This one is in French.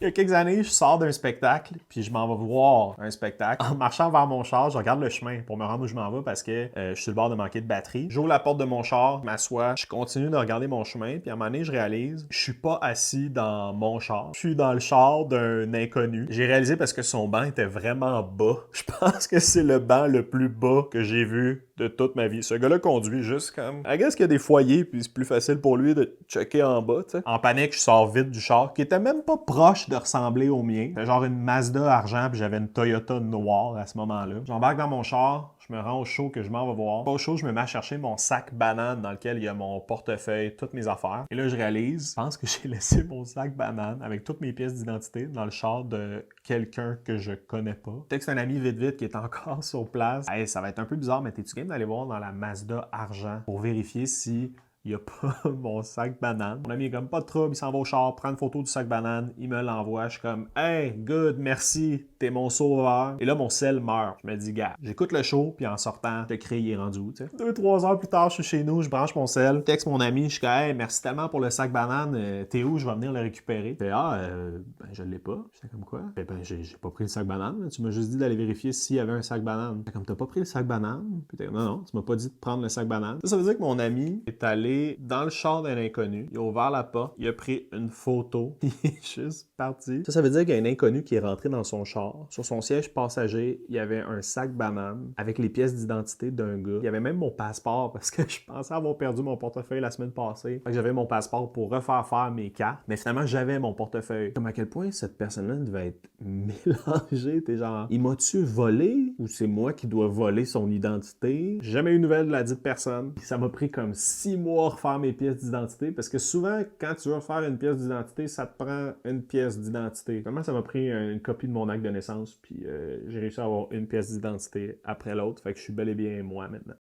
Il y a quelques années, je sors d'un spectacle, puis je m'en vais voir un spectacle. En marchant vers mon char, je regarde le chemin pour me rendre où je m'en vais parce que je suis sur le bord de manquer de batterie. J'ouvre la porte de mon char, je m'assois, je continue de regarder mon chemin, puis à un moment donné, je réalise, je suis pas assis dans mon char. Je suis dans le char d'un inconnu. J'ai réalisé parce que son banc était vraiment bas. Je pense que c'est le banc le plus bas que j'ai vu de toute ma vie. Ce gars-là conduit juste comme... I guess qu'il y a des foyers, puis c'est plus facile pour lui de checker en bas, tu sais. En panique, je sors vite du char, qui était même pas proche de ressembler au mien. C'était genre une Mazda argent, puis j'avais une Toyota noire à ce moment-là. J'embarque dans mon char, je me rends au show que je m'en vais voir. Pas au show, je me mets à chercher mon sac banane dans lequel il y a mon portefeuille, toutes mes affaires. Et là, je réalise, je pense que j'ai laissé mon sac banane avec toutes mes pièces d'identité dans le char de quelqu'un que je connais pas. Texte un ami vite qui est encore sur place. Hey, ça va être un peu bizarre, mais t'es-tu game d'aller voir dans la Mazda argent pour vérifier si il n'y a pas mon sac banane. Mon ami est comme pas de trouble, il s'en va au char, prend une photo du sac banane, il me l'envoie. Je suis comme hey, good, merci, t'es mon sauveur. Et là, mon sel meurt. Je me dis, gars, j'écoute le show, puis en sortant, le cri il est rendu où, tu sais. 2-3 heures plus tard, je suis chez nous, je branche mon sel, texte mon ami, je suis comme hey, merci tellement pour le sac banane, t'es où, je vais venir le récupérer. Fait ben je l'ai pas. J'étais comme quoi? Fait ben j'ai pas pris le sac banane, tu m'as juste dit d'aller vérifier s'il y avait un sac banane. Fait comme t'as pas pris le sac banane? Puis non, tu m'as pas dit de prendre le sac banane. Ça veut dire que mon ami est allé dans le char d'un inconnu, il a ouvert la porte, il a pris une photo, il est juste parti. Ça veut dire qu'il y a un inconnu qui est rentré dans son char. Sur son siège passager, il y avait un sac banane avec les pièces d'identité d'un gars. Il y avait même mon passeport parce que je pensais avoir perdu mon portefeuille la semaine passée. Fait que j'avais mon passeport pour refaire faire mes cartes, mais finalement j'avais mon portefeuille. Comme à quel point cette personne-là devait être mélangée. T'es genre, il m'a-tu volé ou c'est moi qui dois voler son identité? J'ai jamais eu de nouvelles de la dite personne. Ça m'a pris comme 6 mois à refaire mes pièces d'identité parce que souvent, quand tu veux refaire une pièce d'identité, ça te prend une pièce d'identité. Vraiment, ça m'a pris une copie de mon acte de naissance, puis j'ai réussi à avoir une pièce d'identité après l'autre. Fait que je suis bel et bien moi maintenant.